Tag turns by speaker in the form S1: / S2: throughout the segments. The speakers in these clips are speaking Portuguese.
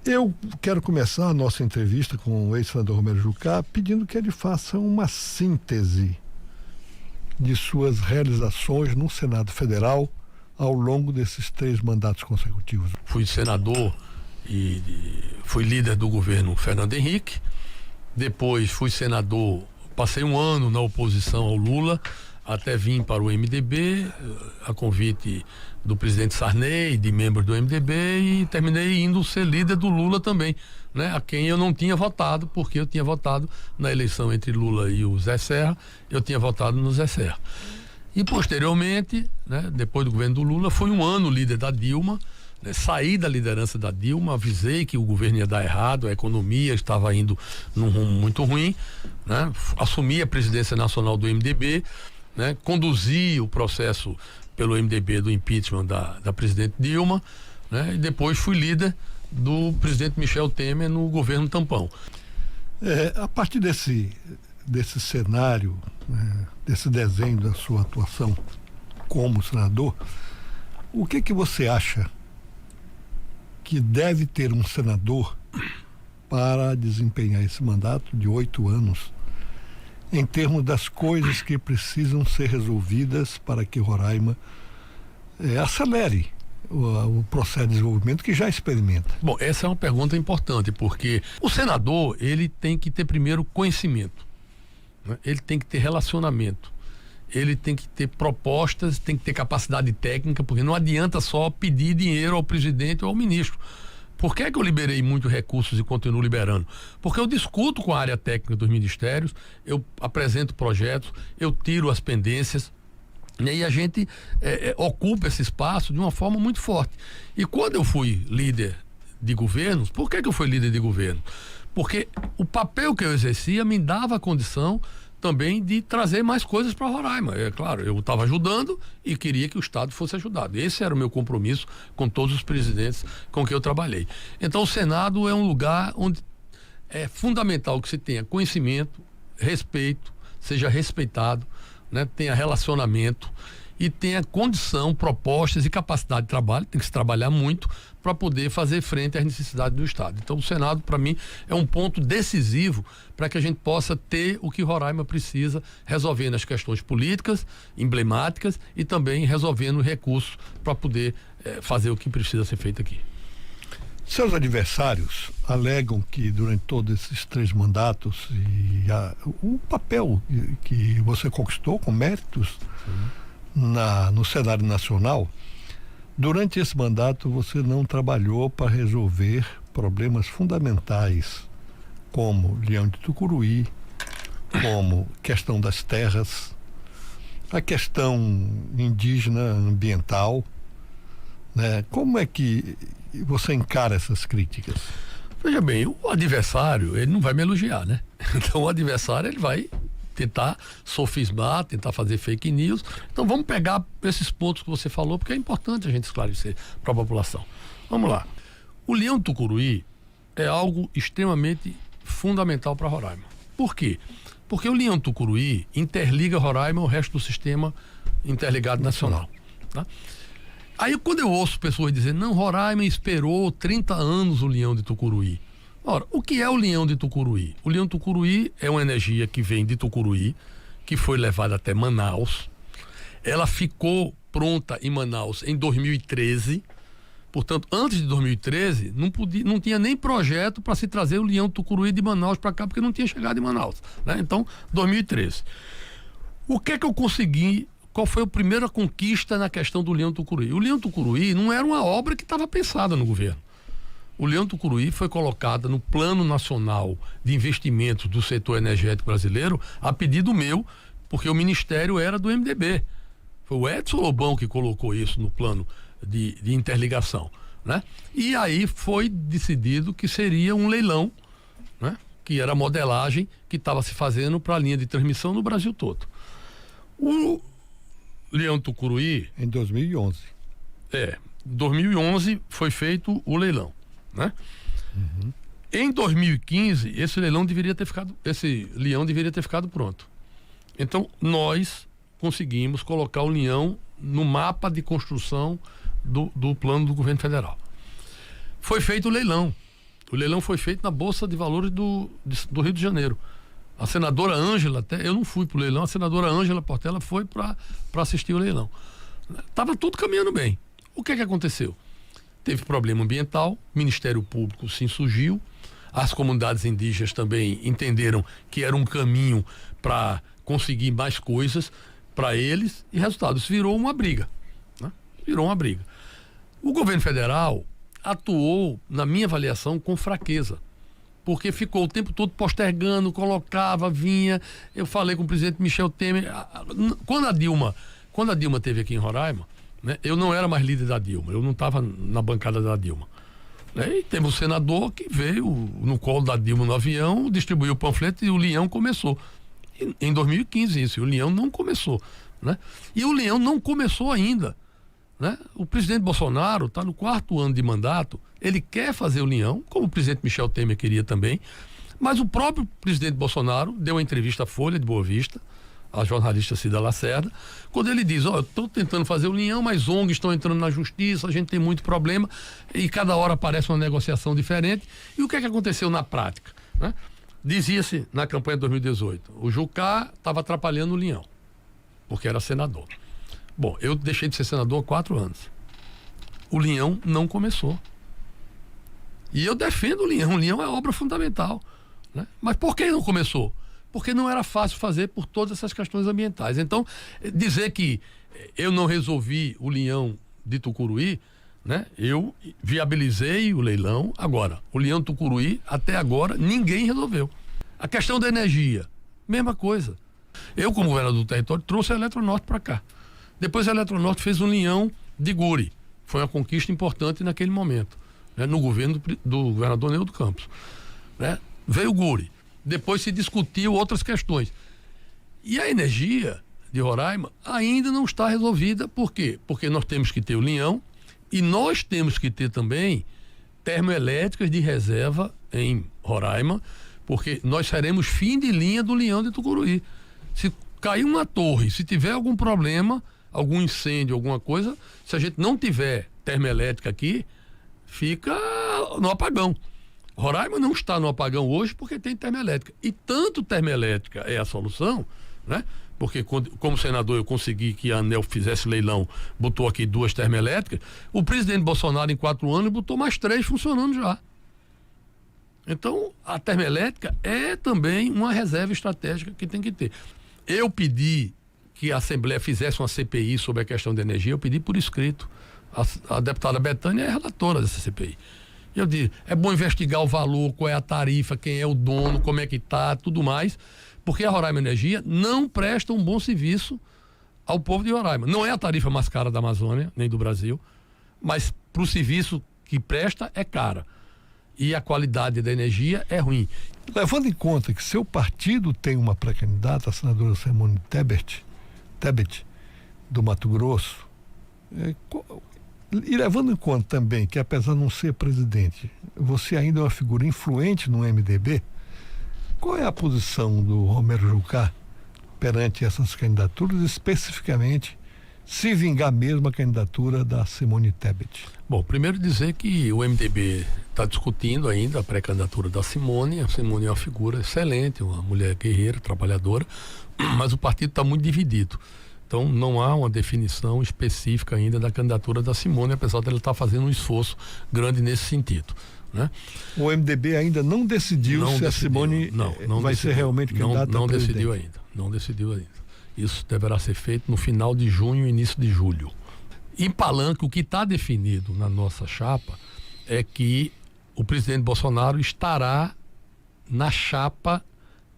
S1: Eu quero começar a nossa entrevista com o ex-senador Romero Jucá pedindo que ele faça uma síntese de suas realizações no Senado Federal ao longo desses 3 mandatos consecutivos.
S2: Fui senador e fui líder do governo Fernando Henrique. Depois fui senador, passei um ano na oposição ao Lula, até vim para o MDB, a convite do presidente Sarney, de membros do MDB, e terminei indo ser líder do Lula também, né? A quem eu não tinha votado, porque eu tinha votado na eleição entre Lula e o Zé Serra, eu tinha votado no Zé Serra. E posteriormente, né, depois do governo do Lula, foi um ano líder da Dilma, né, saí da liderança da Dilma, avisei que o governo ia dar errado, a economia estava indo num rumo muito ruim, né? Assumi a presidência nacional do MDB, né? Conduzi o processo pelo MDB do impeachment da presidente Dilma, né? E depois fui líder do presidente Michel Temer no governo Tampão.
S1: A partir desse cenário, né, desse desenho da sua atuação como senador, o que você acha que deve ter um senador para desempenhar esse mandato de 8 anos, em termos das coisas que precisam ser resolvidas para que Roraima acelere o processo de desenvolvimento que já experimenta?
S2: Bom, essa é uma pergunta importante, porque o senador, ele tem que ter primeiro conhecimento, né? Ele tem que ter relacionamento, ele tem que ter propostas, tem que ter capacidade técnica, porque não adianta só pedir dinheiro ao presidente ou ao ministro. Por que é que eu liberei muitos recursos e continuo liberando? Porque eu discuto com a área técnica dos ministérios, eu apresento projetos, eu tiro as pendências, né, e a gente ocupa esse espaço de uma forma muito forte. E quando eu fui líder de governos, por que eu fui líder de governo? Porque o papel que eu exercia me dava a condição também de trazer mais coisas para Roraima. É claro, eu estava ajudando e queria que o Estado fosse ajudado. Esse era o meu compromisso com todos os presidentes com que eu trabalhei. Então o Senado é um lugar onde é fundamental que se tenha conhecimento, respeito, seja respeitado, né? Tenha relacionamento e tenha condição, propostas e capacidade de trabalho, tem que se trabalhar muito para poder fazer frente às necessidades do Estado. Então o Senado, para mim, é um ponto decisivo para que a gente possa ter o que Roraima precisa, resolvendo as questões políticas, emblemáticas e também resolvendo recursos para poder fazer o que precisa ser feito aqui.
S1: Seus adversários alegam que durante todos esses 3 mandatos o papel que você conquistou com méritos no cenário nacional, durante esse mandato você não trabalhou para resolver problemas fundamentais como Leão de Tucuruí, como questão das terras, a questão indígena ambiental, né? Como é que você encara essas críticas?
S2: Veja bem, o adversário, ele não vai me elogiar, né? Então o adversário, ele vai tentar sofismar, tentar fazer fake news. Então vamos pegar esses pontos que você falou, porque é importante a gente esclarecer para a população. Vamos lá. O Leão do Tucuruí é algo extremamente fundamental para Roraima. Por quê? Porque o Leão do Tucuruí interliga Roraima ao resto do sistema interligado nacional, tá? Aí quando eu ouço pessoas dizendo, não, Roraima esperou 30 anos o Leão de Tucuruí. Ora, o que é o Leão de Tucuruí? O Leão de Tucuruí é uma energia que vem de Tucuruí, que foi levada até Manaus. Ela ficou pronta em Manaus em 2013. Portanto, antes de 2013, não tinha nem projeto para se trazer o Leão de Tucuruí de Manaus para cá, porque não tinha chegado em Manaus, né? Então, 2013. O que é que eu consegui? Qual foi a primeira conquista na questão do Leão do Tucuruí? O Leão do Tucuruí não era uma obra que estava pensada no governo. O Leão do Tucuruí foi colocada no Plano Nacional de Investimentos do Setor Energético Brasileiro a pedido meu, porque o ministério era do MDB. Foi o Edson Lobão que colocou isso no plano de interligação, né? E aí foi decidido que seria um leilão, né? Que era a modelagem que estava se fazendo para a linha de transmissão no Brasil todo. O Leão do Tucuruí...
S1: Em 2011.
S2: Em 2011 foi feito o leilão, né?
S1: Uhum.
S2: Em 2015, esse leão deveria ter ficado pronto. Então, nós conseguimos colocar o Leão no mapa de construção do plano do governo federal. Foi feito o leilão. O leilão foi feito na Bolsa de Valores do Rio de Janeiro. A senadora Ângela, até eu não fui para o leilão, a senadora Ângela Portela foi para assistir o leilão. Estava tudo caminhando bem. O que aconteceu? Teve problema ambiental, o Ministério Público se insurgiu, as comunidades indígenas também entenderam que era um caminho para conseguir mais coisas para eles, e resultado, isso virou uma briga. Né? Virou uma briga. O governo federal atuou, na minha avaliação, com fraqueza, porque ficou o tempo todo postergando, colocava, vinha. Eu falei com o presidente Michel Temer. Quando a Dilma esteve aqui em Roraima, né, eu não era mais líder da Dilma, eu não estava na bancada da Dilma. Né, e teve um senador que veio no colo da Dilma no avião, distribuiu o panfleto e o leão começou. Em 2015 isso, e o leão não começou. Né? E o leão não começou ainda. Né? O presidente Bolsonaro está no 4º ano de mandato, ele quer fazer o leão, como o presidente Michel Temer queria também, mas o próprio presidente Bolsonaro deu uma entrevista à Folha de Boa Vista, a jornalista Cida Lacerda, quando ele diz, eu estou tentando fazer o leão, mas ONGs estão entrando na justiça, a gente tem muito problema, e cada hora aparece uma negociação diferente. E o que aconteceu na prática? Né? Dizia-se na campanha de 2018, o Jucá estava atrapalhando o leão, porque era senador. Bom, eu deixei de ser senador há 4 anos. O leão não começou. E eu defendo o leão é obra fundamental. Né? Mas por que não começou? Porque não era fácil fazer por todas essas questões ambientais. Então, dizer que eu não resolvi o leão de Tucuruí, né? Eu viabilizei o leilão. Agora, o leão de Tucuruí, até agora, ninguém resolveu. A questão da energia, mesma coisa. Eu, como governador do território, trouxe a Eletronorte para cá. Depois a Eletronorte fez um leão de Guri. Foi uma conquista importante naquele momento, né? No governo do governador Neudo Campos. Né? Veio o Guri. Depois se discutiu outras questões. E a energia de Roraima ainda não está resolvida. Por quê? Porque nós temos que ter o leão e nós temos que ter também termoelétricas de reserva em Roraima, porque nós seremos fim de linha do leão de Tucuruí. Se cair uma torre, se tiver algum problema, algum incêndio, alguma coisa, se a gente não tiver termoelétrica aqui, fica no apagão. Roraima não está no apagão hoje porque tem termoelétrica. E tanto termoelétrica é a solução, né? Porque como senador eu consegui que a ANEEL fizesse leilão, botou aqui 2 termoelétricas, o presidente Bolsonaro em 4 anos botou mais 3 funcionando já. Então, a termoelétrica é também uma reserva estratégica que tem que ter. Eu pedi que a Assembleia fizesse uma CPI sobre a questão da energia, eu pedi por escrito. A deputada Betânia é relatora dessa CPI. Eu disse, é bom investigar o valor, qual é a tarifa, quem é o dono, como é que está, tudo mais, porque a Roraima Energia não presta um bom serviço ao povo de Roraima. Não é a tarifa mais cara da Amazônia, nem do Brasil, mas para o serviço que presta é cara. E a qualidade da energia é ruim.
S1: Levando em conta que seu partido tem uma pré-candidata, a senadora Simone Tebet, do Mato Grosso, e levando em conta também que, apesar de não ser presidente, você ainda é uma figura influente no MDB, qual é a posição do Romero Jucá perante essas candidaturas, especificamente se vingar mesmo a candidatura da Simone Tebet?
S2: Bom, primeiro dizer que o MDB está discutindo ainda a pré-candidatura da Simone. A Simone é uma figura excelente, uma mulher guerreira, trabalhadora, mas o partido está muito dividido. Então não há uma definição específica ainda da candidatura da Simone, apesar dela estar fazendo um esforço grande nesse sentido. Né?
S1: O MDB ainda não decidiu se a Simone vai ser realmente candidata a presidente.
S2: Não decidiu ainda. Isso deverá ser feito no final de junho e início de julho. Em Palanque, o que está definido na nossa chapa é que o presidente Bolsonaro estará na chapa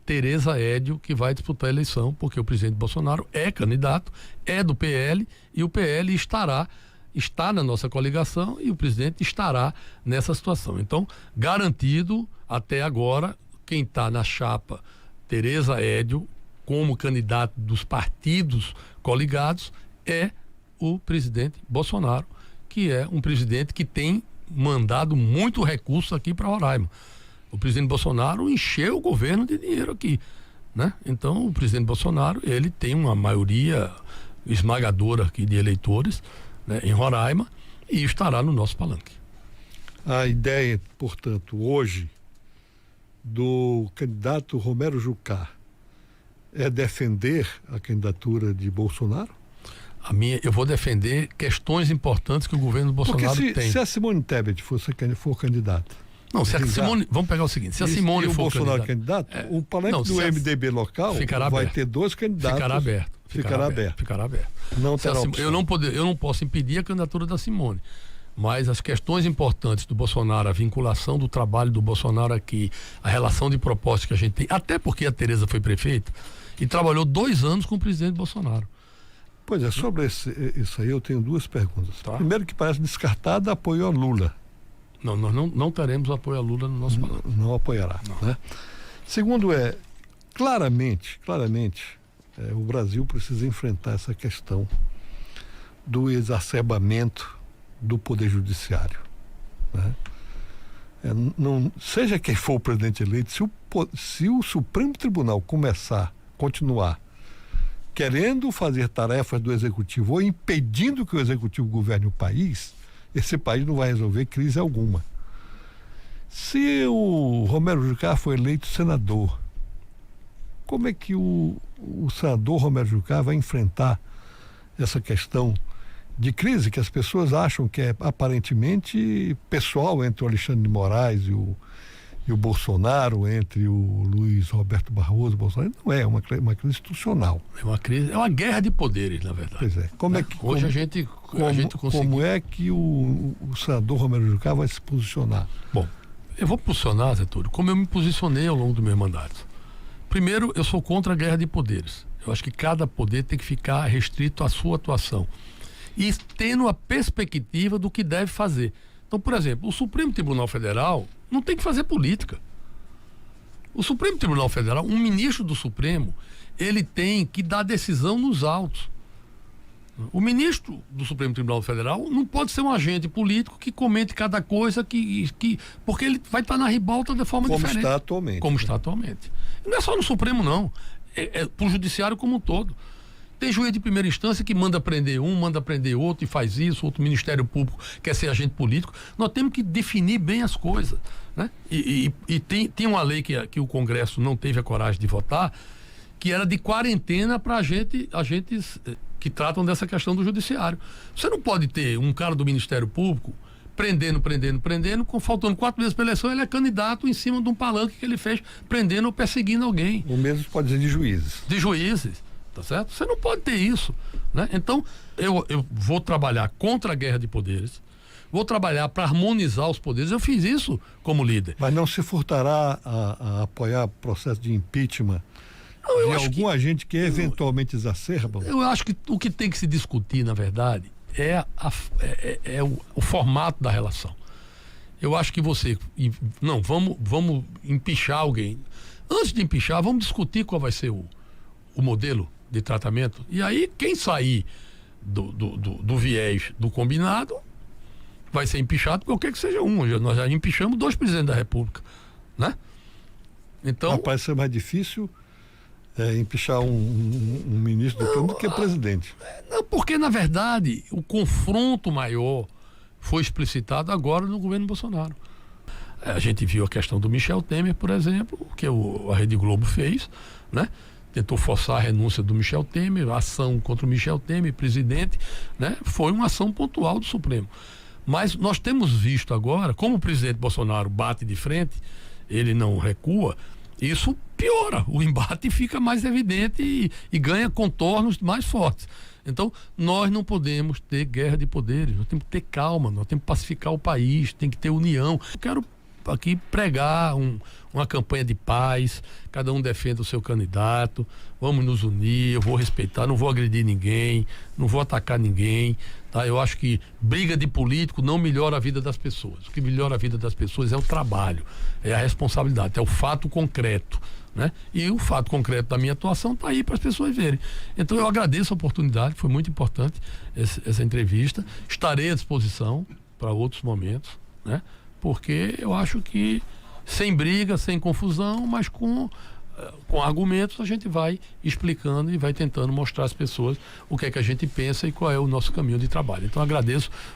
S2: Tereza Édio, que vai disputar a eleição, porque o presidente Bolsonaro é candidato, é do PL, e o PL está na nossa coligação e o presidente estará nessa situação. Então, garantido até agora, quem está na chapa Tereza Édio, como candidato dos partidos coligados, é o presidente Bolsonaro, que é um presidente que tem mandado muito recurso aqui para Roraima. O presidente Bolsonaro encheu o governo de dinheiro aqui, né? Então, o presidente Bolsonaro, ele tem uma maioria esmagadora aqui de eleitores, né, em Roraima, e estará no nosso palanque.
S1: A ideia, portanto, hoje, do candidato Romero Jucá é defender a candidatura de Bolsonaro?
S2: Eu vou defender questões importantes que o governo Bolsonaro tem.
S1: Se a Simone Tebet for candidata.
S2: Não, se a Simone, vamos pegar o seguinte, se a Simone for
S1: o Bolsonaro candidato, o palanque do MDB local vai ter 2 candidatos.
S2: Ficará aberto.
S1: Não terá opção.
S2: Eu não posso impedir a candidatura da Simone. Mas as questões importantes do Bolsonaro, a vinculação do trabalho do Bolsonaro aqui, a relação de propostas que a gente tem, até porque a Tereza foi prefeita e trabalhou 2 anos com o presidente Bolsonaro.
S1: Pois é, sobre isso aí eu tenho 2 perguntas.
S2: Tá.
S1: Primeiro, que parece descartada apoio a Lula.
S2: Não, nós não teremos apoio a Lula no nosso palanque.
S1: Não apoiará.
S2: Não.
S1: Né? Segundo, claramente, o Brasil precisa enfrentar essa questão do exacerbamento do Poder Judiciário. Né? Seja quem for o presidente eleito, se o Supremo Tribunal continuar querendo fazer tarefas do Executivo ou impedindo que o Executivo governe o país, esse país não vai resolver crise alguma. Se o Romero Jucá for eleito senador, como é que o senador Romero Jucá vai enfrentar essa questão de crise que as pessoas acham que é aparentemente pessoal entre o Alexandre de Moraes e o Bolsonaro, entre o Luiz Roberto Barroso e o Bolsonaro? Não é uma crise institucional.
S2: É uma guerra de poderes, na verdade.
S1: Pois é.
S2: Hoje a gente conseguiu.
S1: Como é que o senador Romero Jucá vai se posicionar?
S2: Bom, eu vou posicionar, Zé Túlio, como eu me posicionei ao longo do meu mandato. Primeiro, eu sou contra a guerra de poderes. Eu acho que cada poder tem que ficar restrito à sua atuação e tendo a perspectiva do que deve fazer. Então, por exemplo, o Supremo Tribunal Federal não tem que fazer política. O Supremo Tribunal Federal, um ministro do Supremo, ele tem que dar decisão nos autos. O ministro do Supremo Tribunal Federal não pode ser um agente político que comente cada coisa porque ele vai estar na ribalta de forma diferente. Como está atualmente. Não é só no Supremo, não. É para o Judiciário como um todo. Tem juiz de primeira instância que manda prender um, manda prender outro e faz isso, outro Ministério Público quer ser agente político. Nós temos que definir bem as coisas. Né? E tem uma lei que o Congresso não teve a coragem de votar, que era de quarentena para agentes que tratam dessa questão do Judiciário. Você não pode ter um cara do Ministério Público prendendo, faltando 4 meses para a eleição, ele é candidato em cima de um palanque que ele fez, prendendo ou perseguindo alguém.
S1: O mesmo pode dizer de juízes.
S2: De juízes. Tá certo? Você não pode ter isso, né? Então, eu vou trabalhar contra a guerra de poderes, vou trabalhar para harmonizar os poderes. Eu fiz isso como líder.
S1: Mas não se furtará a apoiar processo de impeachment de algum agente que eventualmente exacerba?
S2: Eu acho que o que tem que se discutir, na verdade, é o formato da relação. Eu acho que vamos empichar alguém. Antes de empichar, vamos discutir qual vai ser o modelo de tratamento. E aí, quem sair do viés do combinado vai ser empichado, qualquer que seja um. Nós já empichamos 2 presidentes da República, né? Então...
S1: Parece ser mais difícil empichar um ministro do campo do que presidente.
S2: Não, porque, na verdade, o confronto maior foi explicitado agora no governo Bolsonaro. A gente viu a questão do Michel Temer, por exemplo, que a Rede Globo fez, né? Tentou forçar a renúncia do Michel Temer, a ação contra o Michel Temer, presidente, né? Foi uma ação pontual do Supremo. Mas nós temos visto agora, como o presidente Bolsonaro bate de frente, ele não recua, isso piora, o embate fica mais evidente e ganha contornos mais fortes. Então, nós não podemos ter guerra de poderes, nós temos que ter calma, nós temos que pacificar o país, tem que ter união. Eu quero aqui pregar uma campanha de paz, cada um defenda o seu candidato, vamos nos unir, eu vou respeitar, não vou agredir ninguém, não vou atacar ninguém, tá? Eu acho que briga de político não melhora a vida das pessoas. O que melhora a vida das pessoas é o trabalho, é a responsabilidade, é o fato concreto, né? E o fato concreto da minha atuação está aí para as pessoas verem. Então eu agradeço a oportunidade, foi muito importante essa entrevista, estarei à disposição para outros momentos, né? Porque eu acho que sem briga, sem confusão, mas com argumentos a gente vai explicando e vai tentando mostrar às pessoas o que é que a gente pensa e qual é o nosso caminho de trabalho. Então agradeço